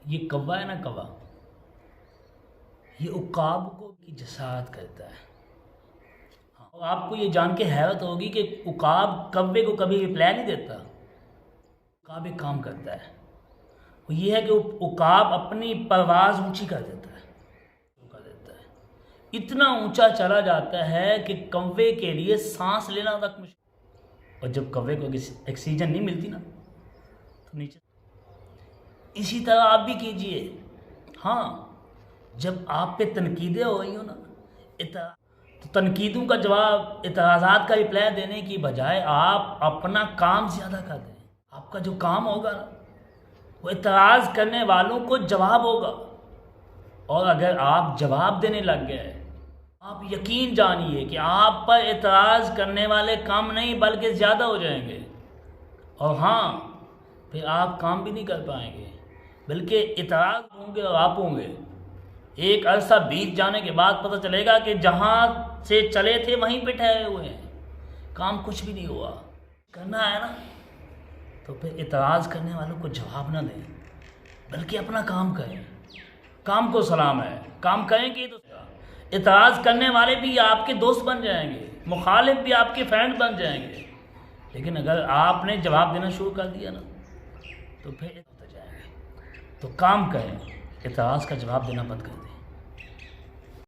یہ کوا ہے نا، کوا، یہ عقاب کو کی جسارت کرتا ہے۔ اور آپ کو یہ جان کے حیرت ہوگی کہ عقاب کوے کو کبھی رپلائی نہیں دیتا۔ عقاب ایک کام کرتا ہے، وہ یہ ہے کہ عقاب اپنی پرواز اونچی کر دیتا ہے، اتنا اونچا چلا جاتا ہے کہ کوے کے لیے سانس لینا تک مشکل۔ اور جب کوے کو آکسیجن نہیں ملتی نا تو نیچے۔ اسی طرح آپ بھی کیجئے، ہاں جب آپ پہ تنقیدیں ہو رہی ہوں نا، تو تنقیدوں کا جواب، اعتراضات کا رپلائی دینے کی بجائے آپ اپنا کام زیادہ کر دیں۔ آپ کا جو کام ہوگا نا وہ اعتراض کرنے والوں کو جواب ہوگا، اور اگر آپ جواب دینے لگ گئے، آپ یقین جانیے کہ آپ پر اعتراض کرنے والے کم نہیں بلکہ زیادہ ہو جائیں گے، اور ہاں پھر آپ کام بھی نہیں کر پائیں گے بلکہ اعتراض ہوں گے اور آپ ہوں گے۔ ایک عرصہ بیت جانے کے بعد پتہ چلے گا کہ جہاں سے چلے تھے وہیں پہ ٹھہرے ہوئے ہیں، کام کچھ بھی نہیں ہوا۔ کرنا ہے نا تو پھر اعتراض کرنے والوں کو جواب نہ دیں بلکہ اپنا کام کریں۔ کام کو سلام ہے، کام کریں گے تو اعتراض کرنے والے بھی آپ کے دوست بن جائیں گے، مخالف بھی آپ کے فرینڈ بن جائیں گے، لیکن اگر آپ نے جواب دینا شروع کر دیا نا تو پھر ہوتا جائے گا۔ تو کام کریں، اعتراض کا جواب دینا بند کر دیں۔